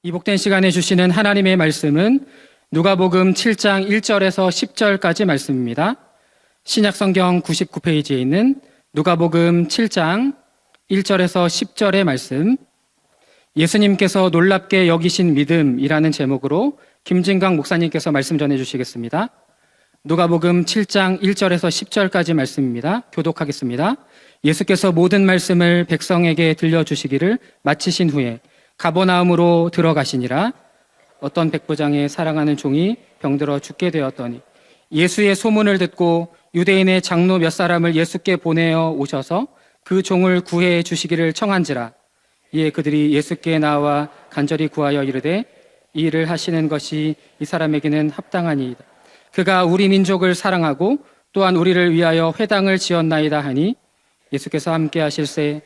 이 복된 시간에 주시는 하나님의 말씀은 누가복음 7장 1절에서 10절까지 말씀입니다. 신약성경 99페이지에 있는 누가복음 7장 1절에서 10절의 말씀, 예수님께서 놀랍게 여기신 믿음이라는 제목으로 김진강 목사님께서 말씀 전해주시겠습니다. 누가복음 7장 1절에서 10절까지 말씀입니다. 교독하겠습니다. 예수께서 모든 말씀을 백성에게 들려주시기를 마치신 후에 가버나움으로 들어가시니라. 어떤 백부장의 사랑하는 종이 병들어 죽게 되었더니 예수의 소문을 듣고 유대인의 장로 몇 사람을 예수께 보내어 오셔서 그 종을 구해 주시기를 청한지라. 이에 그들이 예수께 나와 간절히 구하여 이르되 이 일을 하시는 것이 이 사람에게는 합당하니이다. 그가 우리 민족을 사랑하고 또한 우리를 위하여 회당을 지었나이다 하니 예수께서 함께 하실새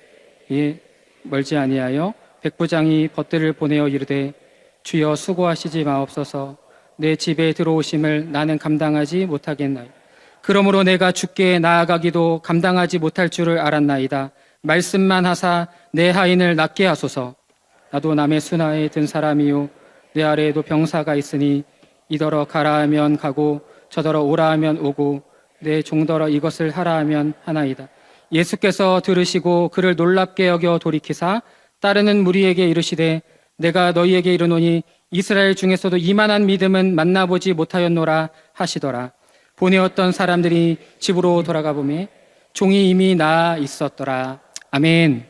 멀지 아니하여 백부장이 벗들을 보내어 이르되 주여 수고하시지 마옵소서. 내 집에 들어오심을 나는 감당하지 못하겠나이다. 그러므로 내가 주께 나아가기도 감당하지 못할 줄을 알았나이다. 말씀만 하사 내 하인을 낫게 하소서. 나도 남의 수나에 든 사람이요 내 아래에도 병사가 있으니 이더러 가라 하면 가고 저더러 오라 하면 오고 내 종더러 이것을 하라 하면 하나이다. 예수께서 들으시고 그를 놀랍게 여겨 돌이키사 따르는 무리에게 이르시되 내가 너희에게 이르노니 이스라엘 중에서도 이만한 믿음은 만나보지 못하였노라 하시더라. 보내었던 사람들이 집으로 돌아가 보매 종이 이미 나아 있었더라. 아멘.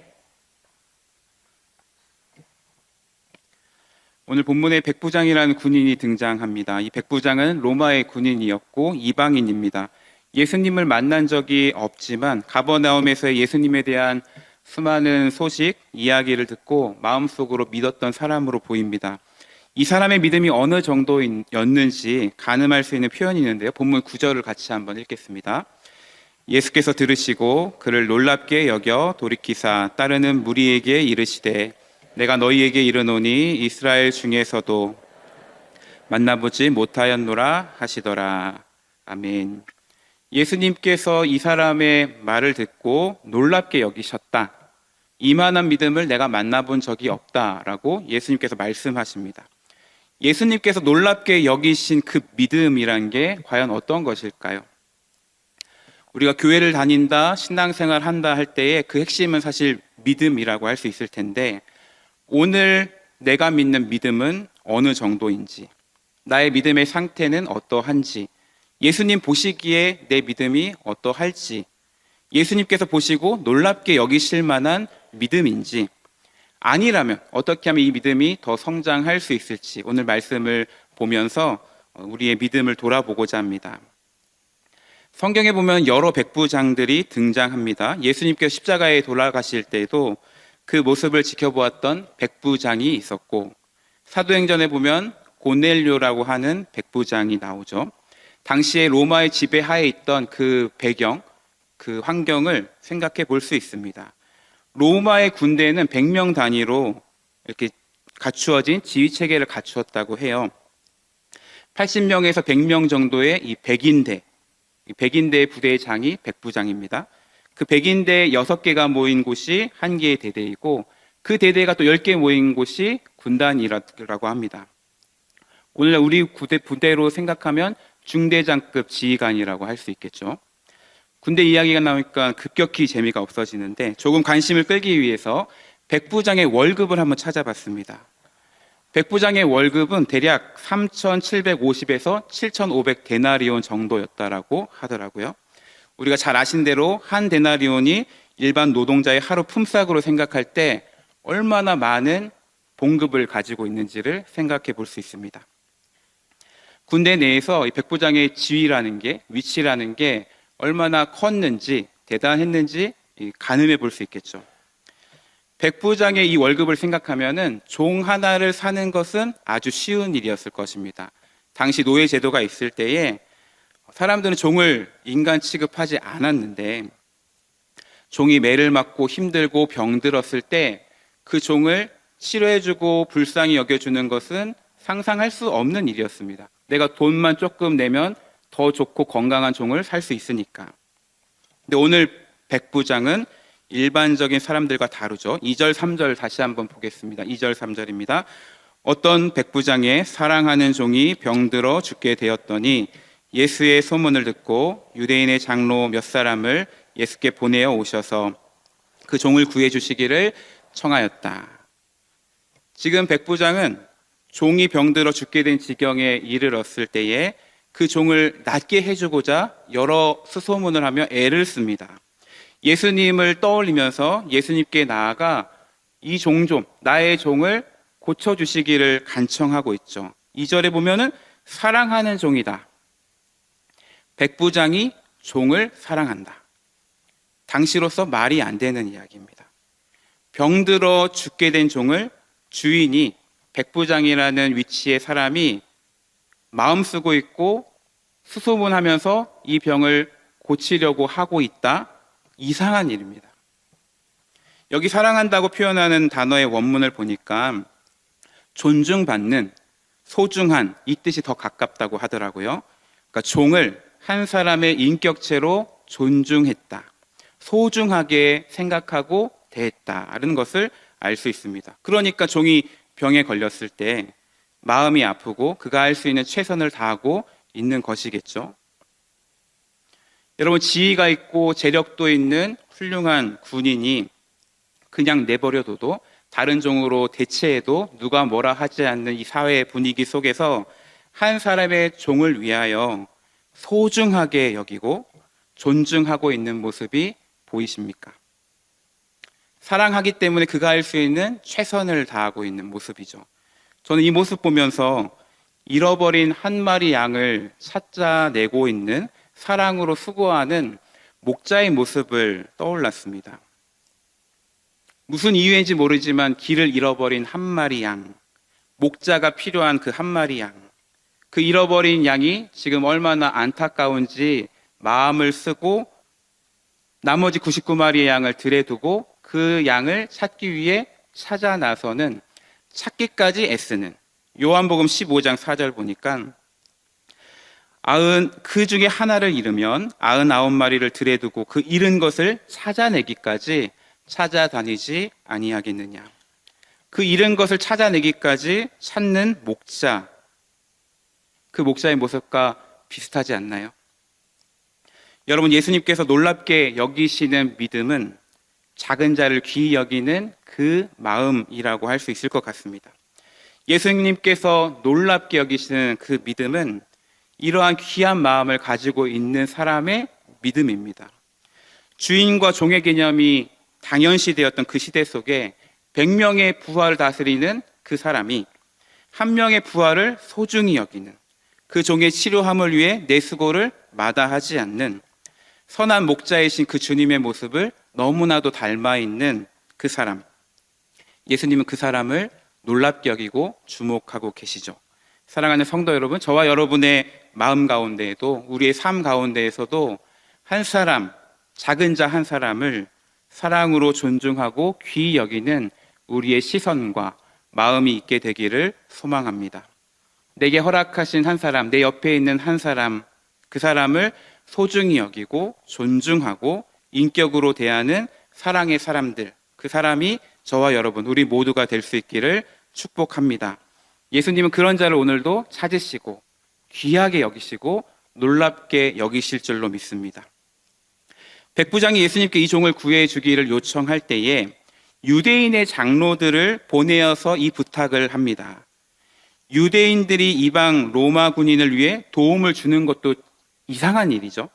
오늘 본문에 백부장이라는 군인이 등장합니다. 이 백부장은 로마의 군인이었고 이방인입니다. 예수님을 만난 적이 없지만 가버나움에서의 예수님에 대한 수많은 소식, 이야기를 듣고 마음속으로 믿었던 사람으로 보입니다. 이 사람의 믿음이 어느 정도였는지 가늠할 수 있는 표현이 있는데요. 본문 9절을 같이 한번 읽겠습니다. 예수께서 들으시고 그를 놀랍게 여겨 돌이키사 따르는 무리에게 이르시되 내가 너희에게 이르노니 이스라엘 중에서도 만나보지 못하였노라 하시더라. 아멘. 예수님께서 이 사람의 말을 듣고 놀랍게 여기셨다. 이만한 믿음을 내가 만나본 적이 없다라고 예수님께서 말씀하십니다. 예수님께서 놀랍게 여기신 그 믿음이란 게 과연 어떤 것일까요? 우리가 교회를 다닌다, 신앙생활 한다 할 때에 그 핵심은 사실 믿음이라고 할 수 있을 텐데 오늘 내가 믿는 믿음은 어느 정도인지, 나의 믿음의 상태는 어떠한지, 예수님 보시기에 내 믿음이 어떠할지, 예수님께서 보시고 놀랍게 여기실 만한 믿음인지, 아니라면 어떻게 하면 이 믿음이 더 성장할 수 있을지 오늘 말씀을 보면서 우리의 믿음을 돌아보고자 합니다. 성경에 보면 여러 백부장들이 등장합니다. 예수님께서 십자가에 돌아가실 때도 그 모습을 지켜보았던 백부장이 있었고, 사도행전에 보면 고넬료라고 하는 백부장이 나오죠. 당시에 로마의 지배하에 있던 그 배경, 그 환경을 생각해 볼 수 있습니다. 로마의 군대는 100명 단위로 이렇게 갖추어진 지휘 체계를 갖추었다고 해요. 80명에서 100명 정도의 이 백인대의 부대의 장이 백부장입니다. 그 백인대 6개가 모인 곳이 한 개의 대대이고 그 대대가 또 10개 모인 곳이 군단이라고 합니다. 오늘 우리 부대로 생각하면 중대장급 지휘관이라고 할 수 있겠죠. 군대 이야기가 나오니까 급격히 재미가 없어지는데 조금 관심을 끌기 위해서 백부장의 월급을 한번 찾아봤습니다. 백부장의 월급은 대략 3,750에서 7,500 데나리온 정도였다라고 하더라고요. 우리가 잘 아신 대로 한 데나리온이 일반 노동자의 하루 품삯으로 생각할 때 얼마나 많은 봉급을 가지고 있는지를 생각해 볼 수 있습니다. 군대 내에서 이 백부장의 지위라는 게, 위치라는 게 얼마나 컸는지, 대단했는지 가늠해 볼 수 있겠죠. 백부장의 이 월급을 생각하면은 종 하나를 사는 것은 아주 쉬운 일이었을 것입니다. 당시 노예 제도가 있을 때에 사람들은 종을 인간 취급하지 않았는데 종이 매를 맞고 힘들고 병들었을 때 그 종을 치료해주고 불쌍히 여겨주는 것은 상상할 수 없는 일이었습니다. 내가 돈만 조금 내면 더 좋고 건강한 종을 살 수 있으니까. 근데 오늘 백부장은 일반적인 사람들과 다르죠. 2절, 3절 다시 한번 보겠습니다. 2절, 3절입니다. 어떤 백부장의 사랑하는 종이 병들어 죽게 되었더니 예수의 소문을 듣고 유대인의 장로 몇 사람을 예수께 보내어 오셔서 그 종을 구해 주시기를 청하였다. 지금 백부장은 종이 병들어 죽게 된 지경에 이르렀을 때에 그 종을 낫게 해주고자 여러 수소문을 하며 애를 씁니다. 예수님을 떠올리면서 예수님께 나아가 이 종 좀, 나의 종을 고쳐주시기를 간청하고 있죠. 2절에 보면은 사랑하는 종이다. 백부장이 종을 사랑한다. 당시로서 말이 안 되는 이야기입니다. 병들어 죽게 된 종을 주인이 백부장이라는 위치의 사람이 마음 쓰고 있고 수소문하면서 이 병을 고치려고 하고 있다. 이상한 일입니다. 여기 사랑한다고 표현하는 단어의 원문을 보니까 존중받는, 소중한 이 뜻이 더 가깝다고 하더라고요. 그러니까 종을 한 사람의 인격체로 존중했다. 소중하게 생각하고 대했다라는 것을 알 수 있습니다. 그러니까 종이 병에 걸렸을 때 마음이 아프고 그가 할 수 있는 최선을 다하고 있는 것이겠죠. 여러분, 지위가 있고 재력도 있는 훌륭한 군인이 그냥 내버려둬도 다른 종으로 대체해도 누가 뭐라 하지 않는 이 사회 분위기 속에서 한 사람의 종을 위하여 소중하게 여기고 존중하고 있는 모습이 보이십니까? 사랑하기 때문에 그가 할 수 있는 최선을 다하고 있는 모습이죠. 저는 이 모습 보면서 잃어버린 한 마리 양을 찾아내고 있는 사랑으로 수고하는 목자의 모습을 떠올랐습니다. 무슨 이유인지 모르지만 길을 잃어버린 한 마리 양, 목자가 필요한 그 한 마리 양, 그 잃어버린 양이 지금 얼마나 안타까운지 마음을 쓰고 나머지 99마리의 양을 들에 두고 그 양을 찾기 위해 찾아 나서는, 찾기까지 애쓰는, 요한복음 15장 4절 보니까 그 중에 하나를 잃으면 99마리를 들에 두고 그 잃은 것을 찾아내기까지 찾아다니지 아니하겠느냐. 그 잃은 것을 찾아내기까지 찾는 목자, 그 목자의 모습과 비슷하지 않나요? 여러분, 예수님께서 놀랍게 여기시는 믿음은 작은 자를 귀히 여기는 그 마음이라고 할 수 있을 것 같습니다. 예수님께서 놀랍게 여기시는 그 믿음은 이러한 귀한 마음을 가지고 있는 사람의 믿음입니다. 주인과 종의 개념이 당연시되었던 그 시대 속에 100명의 부하를 다스리는 그 사람이 한 명의 부하를 소중히 여기는, 그 종의 치료함을 위해 내 수고를 마다하지 않는 선한 목자이신 그 주님의 모습을 너무나도 닮아 있는 그 사람, 예수님은 그 사람을 놀랍게 여기고 주목하고 계시죠. 사랑하는 성도 여러분, 저와 여러분의 마음 가운데에도, 우리의 삶 가운데에서도 한 사람, 작은 자 한 사람을 사랑으로 존중하고 귀히 여기는 우리의 시선과 마음이 있게 되기를 소망합니다. 내게 허락하신 한 사람, 내 옆에 있는 한 사람, 그 사람을 소중히 여기고 존중하고 인격으로 대하는 사랑의 사람들, 그 사람이 저와 여러분, 우리 모두가 될 수 있기를 축복합니다. 예수님은 그런 자를 오늘도 찾으시고 귀하게 여기시고 놀랍게 여기실 줄로 믿습니다. 백부장이 예수님께 이 종을 구해 주기를 요청할 때에 유대인의 장로들을 보내어서 이 부탁을 합니다. 유대인들이 이방 로마 군인을 위해 도움을 주는 것도 이상한 일이죠.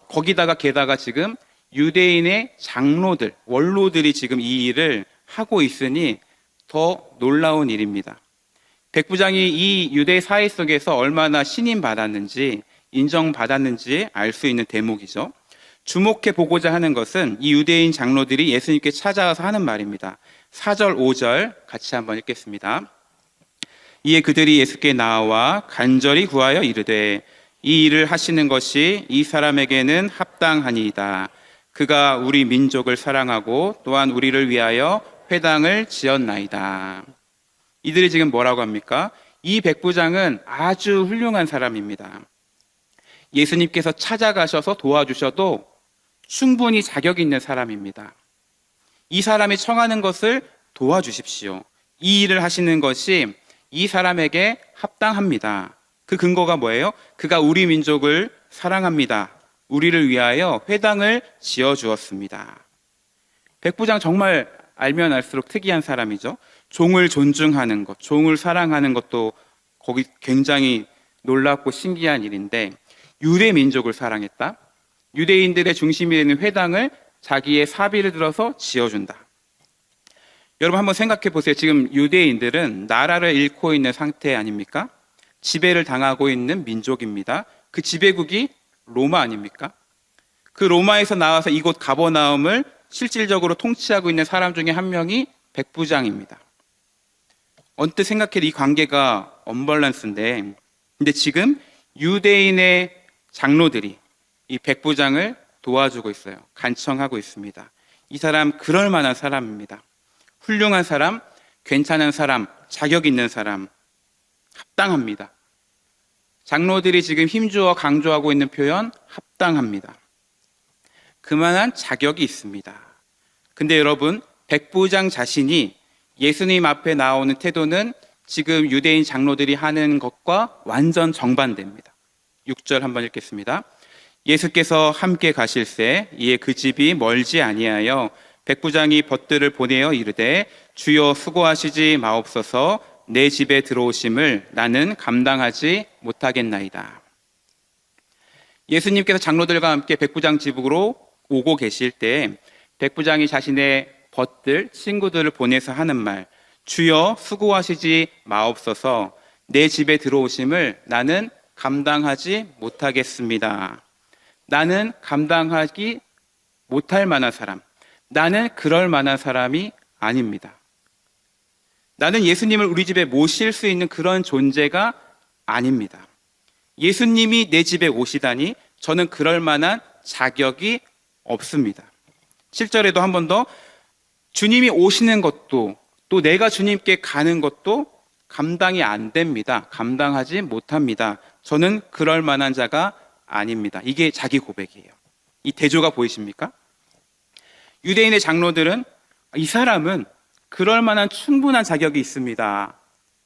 거기다가 게다가 지금 유대인의 장로들, 원로들이 지금 이 일을 하고 있으니 더 놀라운 일입니다. 백부장이 이 유대 사회 속에서 얼마나 신임받았는지, 인정받았는지 알 수 있는 대목이죠. 주목해 보고자 하는 것은 이 유대인 장로들이 예수님께 찾아와서 하는 말입니다. 4절, 5절 같이 한번 읽겠습니다. 이에 그들이 예수께 나와 간절히 구하여 이르되 이 일을 하시는 것이 이 사람에게는 합당하니이다. 그가 우리 민족을 사랑하고 또한 우리를 위하여 회당을 지었나이다. 이들이 지금 뭐라고 합니까? 이 백부장은 아주 훌륭한 사람입니다. 예수님께서 찾아가셔서 도와주셔도 충분히 자격 있는 사람입니다. 이 사람이 청하는 것을 도와주십시오. 이 일을 하시는 것이 이 사람에게 합당합니다. 그 근거가 뭐예요? 그가 우리 민족을 사랑합니다. 우리를 위하여 회당을 지어주었습니다. 백부장 정말 알면 알수록 특이한 사람이죠. 종을 존중하는 것, 종을 사랑하는 것도 거기 굉장히 놀랍고 신기한 일인데, 유대 민족을 사랑했다. 유대인들의 중심이 되는 회당을 자기의 사비를 들어서 지어준다. 여러분 한번 생각해 보세요. 지금 유대인들은 나라를 잃고 있는 상태 아닙니까? 지배를 당하고 있는 민족입니다. 그 지배국이 로마 아닙니까? 그 로마에서 나와서 이곳 가버나움을 실질적으로 통치하고 있는 사람 중에 한 명이 백부장입니다. 언뜻 생각해도 이 관계가 언밸런스인데, 근데 지금 유대인의 장로들이 이 백부장을 도와주고 있어요. 간청하고 있습니다. 이 사람 그럴 만한 사람입니다. 훌륭한 사람, 괜찮은 사람, 자격 있는 사람, 합당합니다. 장로들이 지금 힘주어 강조하고 있는 표현, 합당합니다. 그만한 자격이 있습니다. 근데 여러분, 백부장 자신이 예수님 앞에 나오는 태도는 지금 유대인 장로들이 하는 것과 완전 정반대입니다. 6절 한번 읽겠습니다. 예수께서 함께 가실새 이에 그 집이 멀지 아니하여 백부장이 벗들을 보내어 이르되 주여 수고하시지 마옵소서 내 집에 들어오심을 나는 감당하지 못하겠나이다. 예수님께서 장로들과 함께 백부장 집으로 오고 계실 때 백부장이 자신의 벗들, 친구들을 보내서 하는 말, 주여 수고하시지 마옵소서 내 집에 들어오심을 나는 감당하지 못하겠습니다. 나는 감당하기 못할 만한 사람, 나는 그럴 만한 사람이 아닙니다. 나는 예수님을 우리 집에 모실 수 있는 그런 존재가 아닙니다. 예수님이 내 집에 오시다니 저는 그럴 만한 자격이 없습니다. 7절에도 한 번 더 주님이 오시는 것도 또 내가 주님께 가는 것도 감당이 안 됩니다. 감당하지 못합니다. 저는 그럴 만한 자가 아닙니다. 이게 자기 고백이에요. 이 대조가 보이십니까? 유대인의 장로들은 이 사람은 그럴 만한 충분한 자격이 있습니다.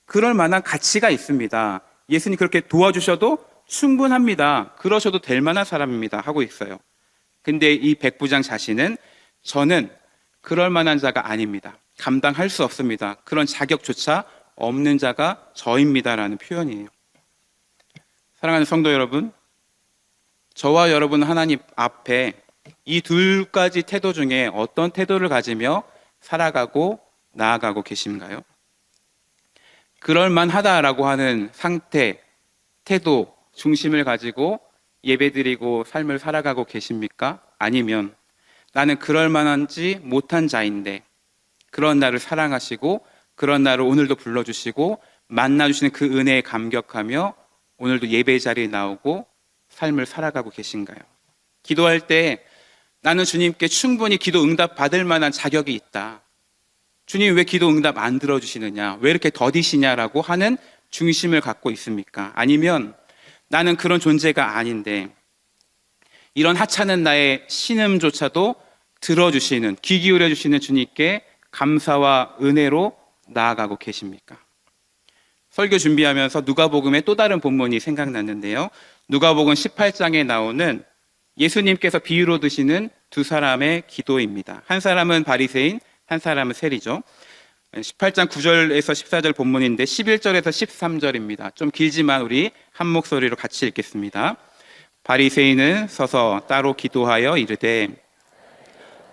그럴 만한 가치가 있습니다. 예수님 그렇게 도와주셔도 충분합니다. 그러셔도 될 만한 사람입니다. 하고 있어요. 근데 이 백부장 자신은 저는 그럴 만한 자가 아닙니다. 감당할 수 없습니다. 그런 자격조차 없는 자가 저입니다라는 표현이에요. 사랑하는 성도 여러분, 저와 여러분 하나님 앞에 이 두 가지 태도 중에 어떤 태도를 가지며 살아가고 나아가고 계신가요? 그럴만하다라고 하는 상태, 태도, 중심을 가지고 예배드리고 삶을 살아가고 계십니까? 아니면 나는 그럴만한지 못한 자인데 그런 나를 사랑하시고 그런 나를 오늘도 불러주시고 만나주시는 그 은혜에 감격하며 오늘도 예배 자리에 나오고 삶을 살아가고 계신가요? 기도할 때 나는 주님께 충분히 기도 응답 받을 만한 자격이 있다. 주님 왜 기도 응답 안 들어주시느냐? 왜 이렇게 더디시냐라고 하는 중심을 갖고 있습니까? 아니면 나는 그런 존재가 아닌데 이런 하찮은 나의 신음조차도 들어주시는, 귀 기울여 주시는 주님께 감사와 은혜로 나아가고 계십니까? 설교 준비하면서 누가복음의 또 다른 본문이 생각났는데요. 누가복음 18장에 나오는 예수님께서 비유로 드시는 두 사람의 기도입니다. 한 사람은 바리새인, 한 사람은 세리죠. 18장 9절에서 14절 본문인데 11절에서 13절입니다. 좀 길지만 우리 한 목소리로 같이 읽겠습니다. 바리새인은 서서 따로 기도하여 이르되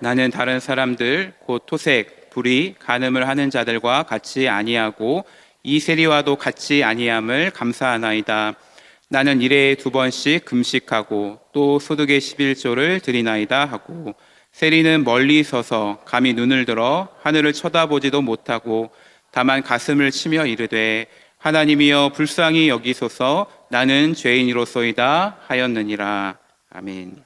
나는 다른 사람들 곧 토색, 불의, 간음을 하는 자들과 같이 아니하고 이 세리와도 같이 아니함을 감사하나이다. 나는 일에 2번씩 금식하고 또 소득의 11조를 드리나이다 하고 세리는 멀리 서서 감히 눈을 들어 하늘을 쳐다보지도 못하고 다만 가슴을 치며 이르되 하나님이여 불쌍히 여기소서 나는 죄인이로소이다 하였느니라. 아멘.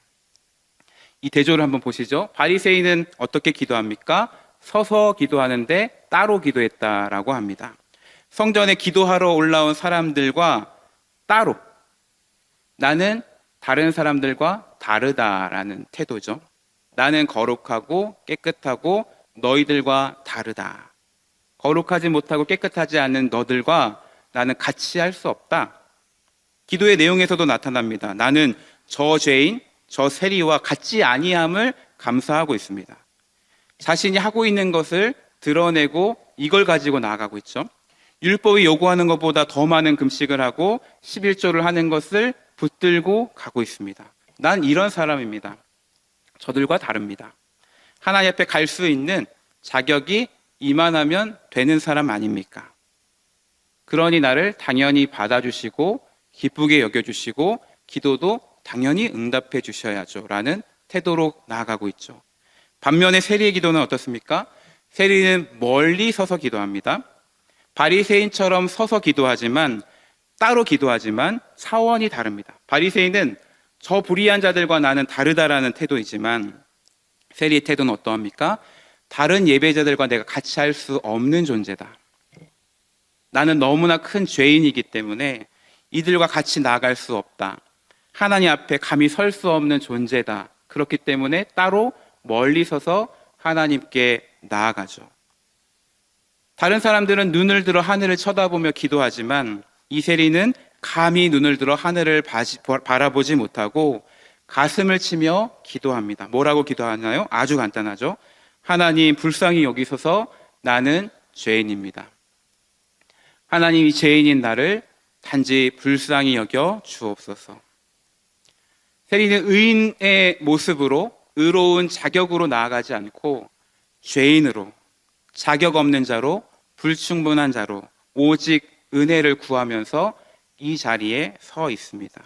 이 대조를 한번 보시죠. 바리새인은 어떻게 기도합니까? 서서 기도하는데 따로 기도했다라고 합니다. 성전에 기도하러 올라온 사람들과 따로 나는 다른 사람들과 다르다라는 태도죠. 나는 거룩하고 깨끗하고 너희들과 다르다. 거룩하지 못하고 깨끗하지 않은 너들과 나는 같이 할 수 없다. 기도의 내용에서도 나타납니다. 나는 저 죄인, 저 세리와 같지 아니함을 감사하고 있습니다. 자신이 하고 있는 것을 드러내고 이걸 가지고 나아가고 있죠. 율법이 요구하는 것보다 더 많은 금식을 하고 11조를 하는 것을 붙들고 가고 있습니다. 난 이런 사람입니다. 저들과 다릅니다. 하나님 앞에 갈 수 있는 자격이 이만하면 되는 사람 아닙니까? 그러니 나를 당연히 받아주시고 기쁘게 여겨주시고 기도도 당연히 응답해 주셔야죠 라는 태도로 나아가고 있죠. 반면에 세리의 기도는 어떻습니까? 세리는 멀리 서서 기도합니다. 바리새인처럼 서서 기도하지만 따로 기도하지만 차원이 다릅니다. 바리새인은 저 불의한 자들과 나는 다르다라는 태도이지만 세리의 태도는 어떠합니까? 다른 예배자들과 내가 같이 할 수 없는 존재다. 나는 너무나 큰 죄인이기 때문에 이들과 같이 나아갈 수 없다. 하나님 앞에 감히 설 수 없는 존재다. 그렇기 때문에 따로 멀리 서서 하나님께 나아가죠. 다른 사람들은 눈을 들어 하늘을 쳐다보며 기도하지만 이 세리는 감히 눈을 들어 하늘을 바라보지 못하고 가슴을 치며 기도합니다. 뭐라고 기도하나요? 아주 간단하죠. 하나님 불쌍히 여기소서 나는 죄인입니다. 하나님 이 죄인인 나를 단지 불쌍히 여겨 주옵소서. 세리는 의인의 모습으로 의로운 자격으로 나아가지 않고 죄인으로 자격 없는 자로 불충분한 자로 오직 은혜를 구하면서 이 자리에 서 있습니다.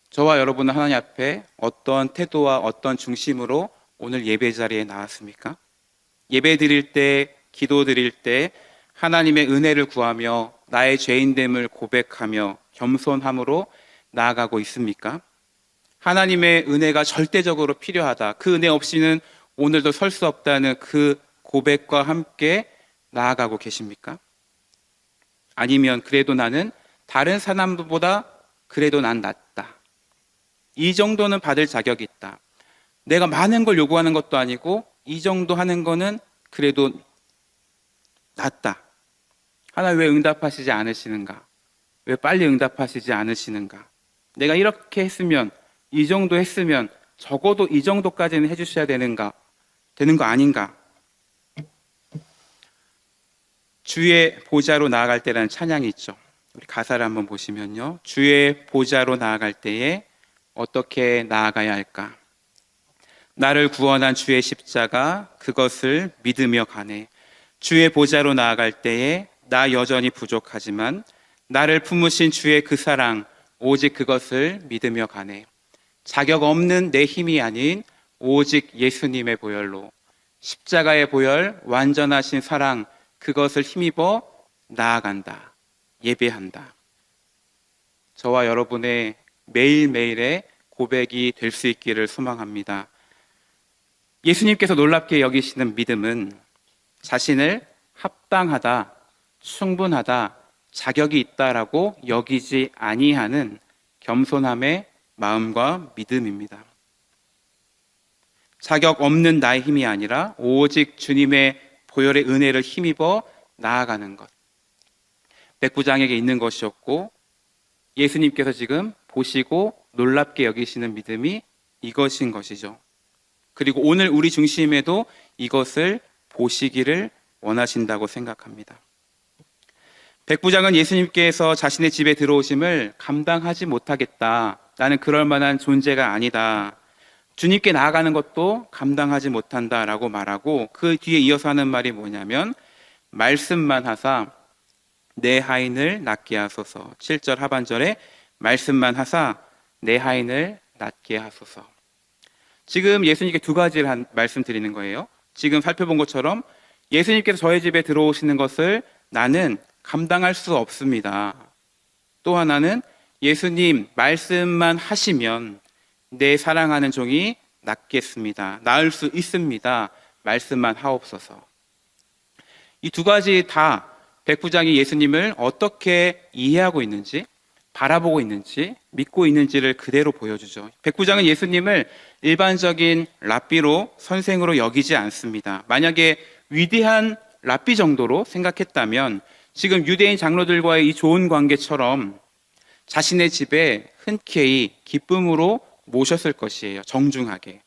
저와 여러분은 하나님 앞에 어떤 태도와 어떤 중심으로 오늘 예배 자리에 나왔습니까? 예배 드릴 때, 기도 드릴 때 하나님의 은혜를 구하며 나의 죄인됨을 고백하며 겸손함으로 나아가고 있습니까? 하나님의 은혜가 절대적으로 필요하다. 그 은혜 없이는 오늘도 설 수 없다는 그 고백과 함께 나아가고 계십니까? 아니면 그래도 나는 다른 사람보다 그래도 난 낫다. 이 정도는 받을 자격이 있다. 내가 많은 걸 요구하는 것도 아니고 이 정도 하는 거는 그래도 낫다. 하나님 왜 응답하시지 않으시는가? 왜 빨리 응답하시지 않으시는가? 내가 이렇게 했으면 이 정도 했으면 적어도 이 정도까지는 해주셔야 되는 거 아닌가? 주의 보좌로 나아갈 때라는 찬양이 있죠. 우리 가사를 한번 보시면요. 주의 보좌로 나아갈 때에 어떻게 나아가야 할까? 나를 구원한 주의 십자가 그것을 믿으며 가네. 주의 보좌로 나아갈 때에 나 여전히 부족하지만 나를 품으신 주의 그 사랑 오직 그것을 믿으며 가네. 자격 없는 내 힘이 아닌 오직 예수님의 보혈로 십자가의 보혈 완전하신 사랑 그것을 힘입어 나아간다. 예배한다. 저와 여러분의 매일매일의 고백이 될 수 있기를 소망합니다. 예수님께서 놀랍게 여기시는 믿음은 자신을 합당하다, 충분하다, 자격이 있다라고 여기지 아니하는 겸손함의 마음과 믿음입니다. 자격 없는 나의 힘이 아니라 오직 주님의 보혈의 은혜를 힘입어 나아가는 것. 백부장에게 있는 것이었고 예수님께서 지금 보시고 놀랍게 여기시는 믿음이 이것인 것이죠. 그리고 오늘 우리 중심에도 이것을 보시기를 원하신다고 생각합니다. 백부장은 예수님께서 자신의 집에 들어오심을 감당하지 못하겠다. 나는 그럴 만한 존재가 아니다. 주님께 나아가는 것도 감당하지 못한다라고 말하고 그 뒤에 이어서 하는 말이 뭐냐면 말씀만 하사 내 하인을 낫게 하소서. 7절 하반절에 말씀만 하사 내 하인을 낫게 하소서. 지금 예수님께 두 가지를 말씀드리는 거예요. 지금 살펴본 것처럼 예수님께서 저의 집에 들어오시는 것을 나는 감당할 수 없습니다. 또 하나는 예수님 말씀만 하시면 내 사랑하는 종이 낫겠습니다. 나을 수 있습니다. 말씀만 하옵소서. 이 두 가지 다 백부장이 예수님을 어떻게 이해하고 있는지 바라보고 있는지 믿고 있는지를 그대로 보여주죠. 백부장은 예수님을 일반적인 랍비로 선생으로 여기지 않습니다. 만약에 위대한 랍비 정도로 생각했다면 지금 유대인 장로들과의 이 좋은 관계처럼 자신의 집에 흔쾌히 기쁨으로 모셨을 것이에요. 정중하게.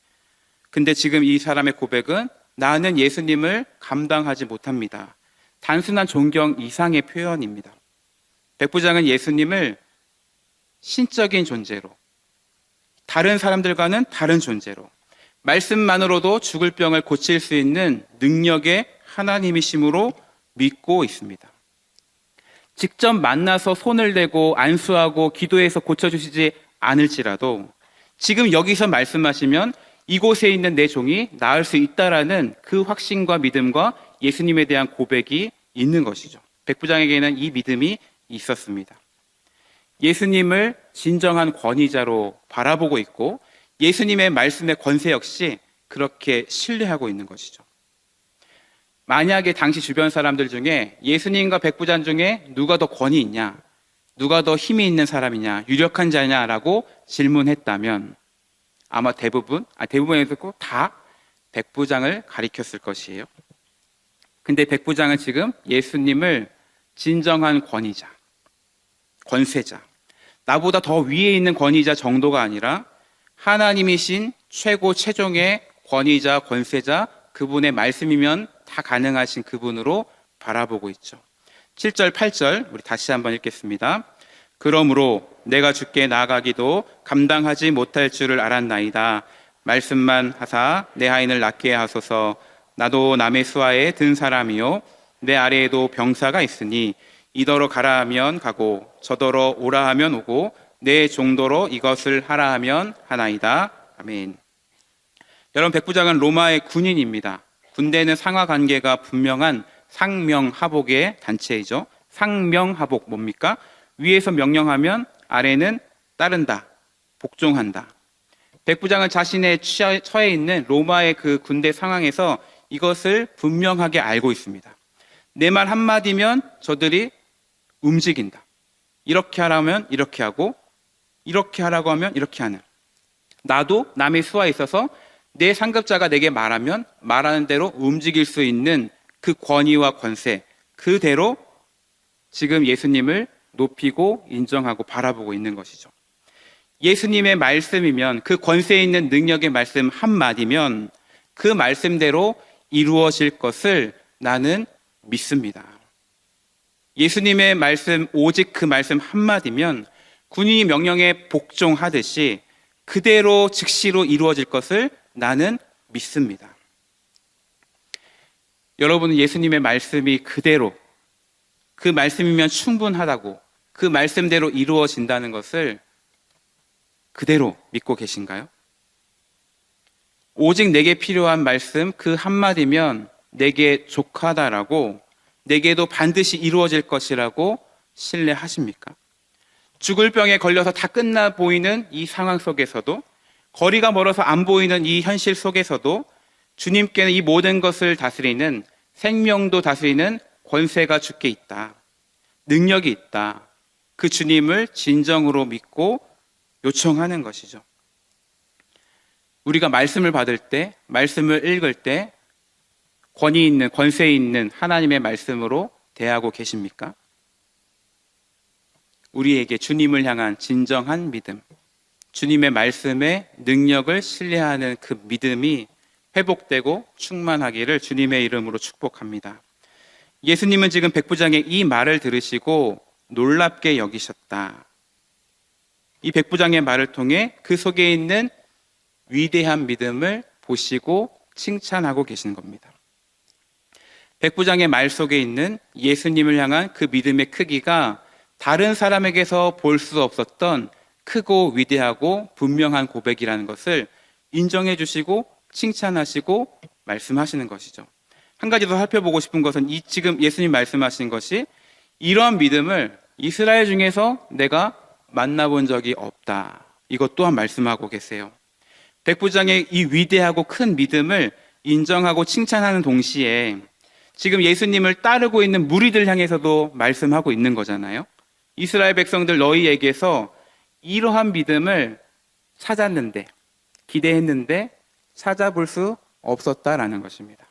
근데 지금 이 사람의 고백은 나는 예수님을 감당하지 못합니다. 단순한 존경 이상의 표현입니다. 백부장은 예수님을 신적인 존재로, 다른 사람들과는 다른 존재로, 말씀만으로도 죽을 병을 고칠 수 있는 능력의 하나님이심으로 믿고 있습니다. 직접 만나서 손을 대고 안수하고 기도해서 고쳐주시지 않을지라도 지금 여기서 말씀하시면 이곳에 있는 내 종이 나을 수 있다라는 그 확신과 믿음과 예수님에 대한 고백이 있는 것이죠. 백부장에게는 이 믿음이 있었습니다. 예수님을 진정한 권위자로 바라보고 있고 예수님의 말씀의 권세 역시 그렇게 신뢰하고 있는 것이죠. 만약에 당시 주변 사람들 중에 예수님과 백부장 중에 누가 더 권위 있냐, 누가 더 힘이 있는 사람이냐, 유력한 자냐라고 질문했다면 아마 대부분에서 다 백부장을 가리켰을 것이에요. 근데 백부장은 지금 예수님을 진정한 권위자, 권세자, 나보다 더 위에 있는 권위자 정도가 아니라 하나님이신 최고 최종의 권위자, 권세자, 그분의 말씀이면 다 가능하신 그분으로 바라보고 있죠. 7절, 8절 우리 다시 한번 읽겠습니다. 그러므로 내가 주께 나아가기도 감당하지 못할 줄을 알았나이다. 말씀만 하사 내 하인을 낫게 하소서. 나도 남의 수하에 든 사람이요 내 아래에도 병사가 있으니 이더러 가라 하면 가고 저더러 오라 하면 오고 내 종도로 이것을 하라 하면 하나이다. 아멘. 여러분, 백부장은 로마의 군인입니다. 군대는 상하 관계가 분명한 상명하복의 단체이죠. 상명하복 뭡니까? 위에서 명령하면 아래는 따른다, 복종한다. 백부장은 자신의 처해 있는 로마의 그 군대 상황에서 이것을 분명하게 알고 있습니다. 내 말 한마디면 저들이 움직인다. 이렇게 하라면 이렇게 하고 이렇게 하라고 하면 이렇게 하는. 나도 남의 수하에 있어서 내 상급자가 내게 말하면 말하는 대로 움직일 수 있는 그 권위와 권세, 그대로 지금 예수님을 높이고 인정하고 바라보고 있는 것이죠. 예수님의 말씀이면, 그 권세 있는 능력의 말씀 한마디면 그 말씀대로 이루어질 것을 나는 믿습니다. 예수님의 말씀, 오직 그 말씀 한마디면 군인이 명령에 복종하듯이 그대로 즉시로 이루어질 것을 나는 믿습니다. 여러분은 예수님의 말씀이 그대로, 그 말씀이면 충분하다고, 그 말씀대로 이루어진다는 것을 그대로 믿고 계신가요? 오직 내게 필요한 말씀 그 한마디면 내게 족하다라고, 내게도 반드시 이루어질 것이라고 신뢰하십니까? 죽을 병에 걸려서 다 끝나 보이는 이 상황 속에서도, 거리가 멀어서 안 보이는 이 현실 속에서도 주님께는 이 모든 것을 다스리는, 생명도 다스리는 권세가 주께 있다, 능력이 있다, 그 주님을 진정으로 믿고 요청하는 것이죠. 우리가 말씀을 받을 때, 말씀을 읽을 때 권위 있는, 권세 있는 하나님의 말씀으로 대하고 계십니까? 우리에게 주님을 향한 진정한 믿음, 주님의 말씀의 능력을 신뢰하는 그 믿음이 회복되고 충만하기를 주님의 이름으로 축복합니다. 예수님은 지금 백부장의 이 말을 들으시고 놀랍게 여기셨다. 이 백부장의 말을 통해 그 속에 있는 위대한 믿음을 보시고 칭찬하고 계시는 겁니다. 백부장의 말 속에 있는 예수님을 향한 그 믿음의 크기가 다른 사람에게서 볼 수 없었던 크고 위대하고 분명한 고백이라는 것을 인정해 주시고 칭찬하시고 말씀하시는 것이죠. 한 가지 더 살펴보고 싶은 것은 이 지금 예수님 말씀하신 것이 이러한 믿음을 이스라엘 중에서 내가 만나본 적이 없다, 이것 또한 말씀하고 계세요. 백부장의 이 위대하고 큰 믿음을 인정하고 칭찬하는 동시에 지금 예수님을 따르고 있는 무리들 향해서도 말씀하고 있는 거잖아요. 이스라엘 백성들 너희에게서 이러한 믿음을 찾았는데, 기대했는데 찾아볼 수 없었다라는 것입니다.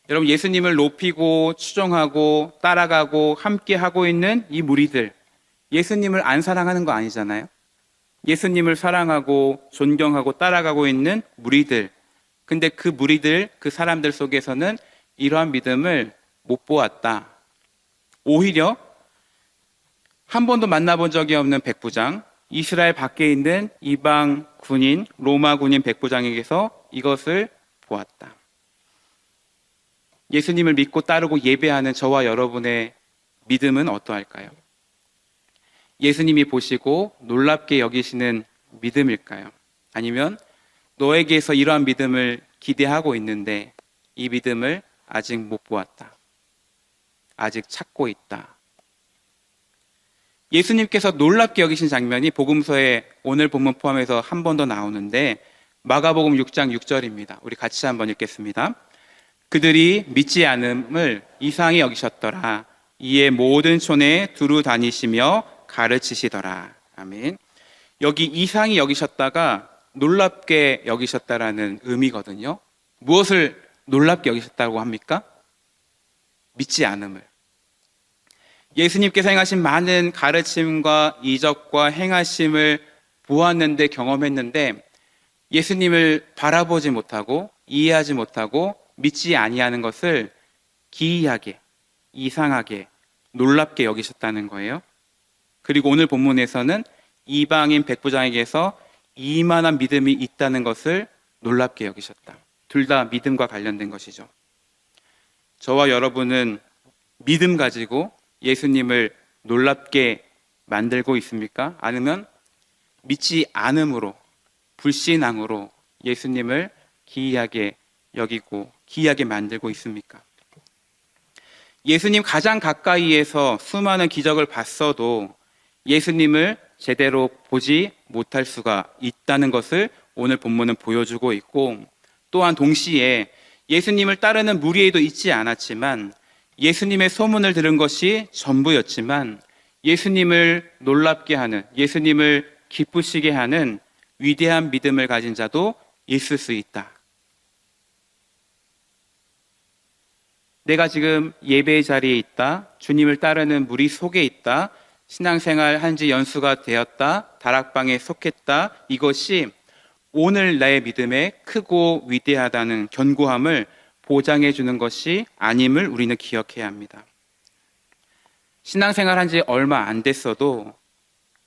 여러분, 예수님을 높이고 추종하고 따라가고 함께 하고 있는 이 무리들, 예수님을 안 사랑하는 거 아니잖아요. 예수님을 사랑하고 존경하고 따라가고 있는 무리들, 근데 그 무리들, 그 사람들 속에서는 이러한 믿음을 못 보았다. 오히려 한 번도 만나본 적이 없는 백부장, 이스라엘 밖에 있는 이방 군인, 로마 군인 백부장에게서 이것을 보았다. 예수님을 믿고 따르고 예배하는 저와 여러분의 믿음은 어떠할까요? 예수님이 보시고 놀랍게 여기시는 믿음일까요? 아니면 너에게서 이러한 믿음을 기대하고 있는데 이 믿음을 아직 못 보았다. 아직 찾고 있다. 예수님께서 놀랍게 여기신 장면이 복음서에 오늘 본문 포함해서 한 번 더 나오는데 마가복음 6장 6절입니다. 우리 같이 한번 읽겠습니다. 그들이 믿지 않음을 이상히 여기셨더라. 이에 모든 촌에 두루 다니시며 가르치시더라. 아멘. 여기 이상히 여기셨다가 놀랍게 여기셨다라는 의미거든요. 무엇을 놀랍게 여기셨다고 합니까? 믿지 않음을. 예수님께서 행하신 많은 가르침과 이적과 행하심을 보았는데 경험했는데 예수님을 바라보지 못하고 이해하지 못하고 믿지 아니하는 것을 기이하게, 이상하게, 놀랍게 여기셨다는 거예요. 그리고 오늘 본문에서는 이방인 백부장에게서 이만한 믿음이 있다는 것을 놀랍게 여기셨다. 둘 다 믿음과 관련된 것이죠. 저와 여러분은 믿음 가지고 예수님을 놀랍게 만들고 있습니까? 아니면 믿지 않음으로, 불신앙으로 예수님을 기이하게 여기고 기이하게 만들고 있습니까? 예수님 가장 가까이에서 수많은 기적을 봤어도 예수님을 제대로 보지 못할 수가 있다는 것을 오늘 본문은 보여주고 있고, 또한 동시에 예수님을 따르는 무리에도 있지 않았지만 예수님의 소문을 들은 것이 전부였지만 예수님을 놀랍게 하는, 예수님을 기쁘시게 하는 위대한 믿음을 가진 자도 있을 수 있다. 내가 지금 예배의 자리에 있다, 주님을 따르는 무리 속에 있다, 신앙생활 한지 연수가 되었다, 다락방에 속했다, 이것이 오늘 나의 믿음에 크고 위대하다는 견고함을 보장해 주는 것이 아님을 우리는 기억해야 합니다. 신앙생활 한지 얼마 안 됐어도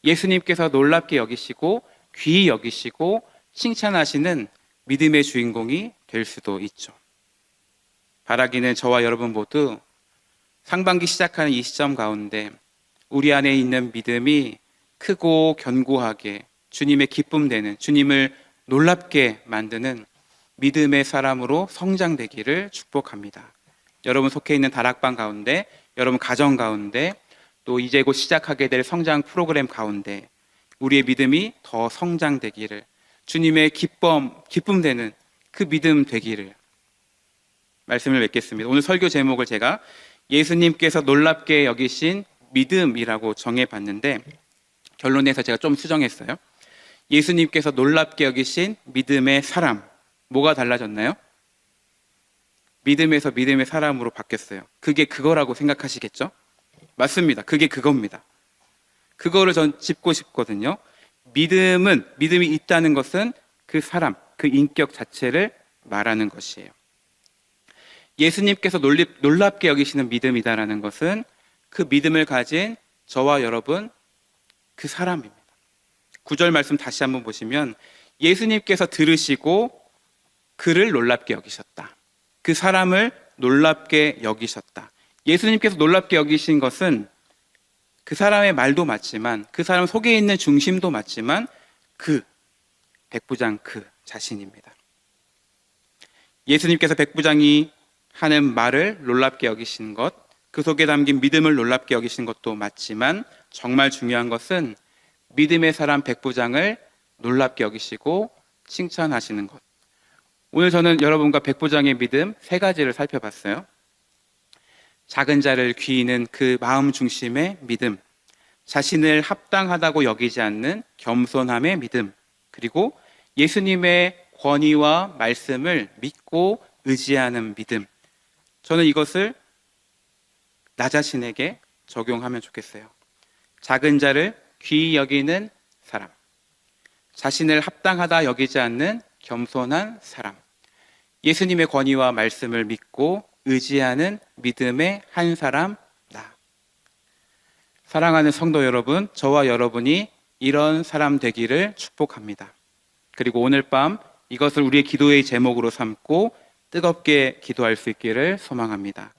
예수님께서 놀랍게 여기시고 귀히 여기시고 칭찬하시는 믿음의 주인공이 될 수도 있죠. 바라기는 저와 여러분 모두 상반기 시작하는 이 시점 가운데 우리 안에 있는 믿음이 크고 견고하게 주님의 기쁨 되는, 주님을 놀랍게 만드는 믿음의 사람으로 성장되기를 축복합니다. 여러분 속해 있는 다락방 가운데, 여러분 가정 가운데, 또 이제 곧 시작하게 될 성장 프로그램 가운데 우리의 믿음이 더 성장되기를, 주님의 기쁨 되는 그 믿음 되기를 말씀을 맺겠습니다. 오늘 설교 제목을 제가 예수님께서 놀랍게 여기신 믿음이라고 정해봤는데 결론에서 제가 좀 수정했어요. 예수님께서 놀랍게 여기신 믿음의 사람. 뭐가 달라졌나요? 믿음에서 믿음의 사람으로 바뀌었어요. 그게 그거라고 생각하시겠죠? 맞습니다. 그게 그겁니다. 그거를 전 짚고 싶거든요. 믿음이 있다는 것은 그 사람, 그 인격 자체를 말하는 것이에요. 예수님께서 놀랍게 여기시는 믿음이다라는 것은 그 믿음을 가진 저와 여러분, 그 사람입니다. 9절 말씀 다시 한번 보시면 예수님께서 들으시고 그를 놀랍게 여기셨다. 그 사람을 놀랍게 여기셨다. 예수님께서 놀랍게 여기신 것은 그 사람의 말도 맞지만, 그 사람 속에 있는 중심도 맞지만 그 백부장 그 자신입니다. 예수님께서 백부장이 하는 말을 놀랍게 여기신 것, 그 속에 담긴 믿음을 놀랍게 여기신 것도 맞지만 정말 중요한 것은 믿음의 사람 백부장을 놀랍게 여기시고 칭찬하시는 것. 오늘 저는 여러분과 백부장의 믿음 세 가지를 살펴봤어요. 작은 자를 귀이는 그 마음 중심의 믿음, 자신을 합당하다고 여기지 않는 겸손함의 믿음, 그리고 예수님의 권위와 말씀을 믿고 의지하는 믿음. 저는 이것을 나 자신에게 적용하면 좋겠어요. 작은 자를 귀히 여기는 사람, 자신을 합당하다 여기지 않는 겸손한 사람, 예수님의 권위와 말씀을 믿고 의지하는 믿음의 한 사람, 나. 사랑하는 성도 여러분, 저와 여러분이 이런 사람 되기를 축복합니다. 그리고 오늘 밤 이것을 우리의 기도의 제목으로 삼고 뜨겁게 기도할 수 있기를 소망합니다.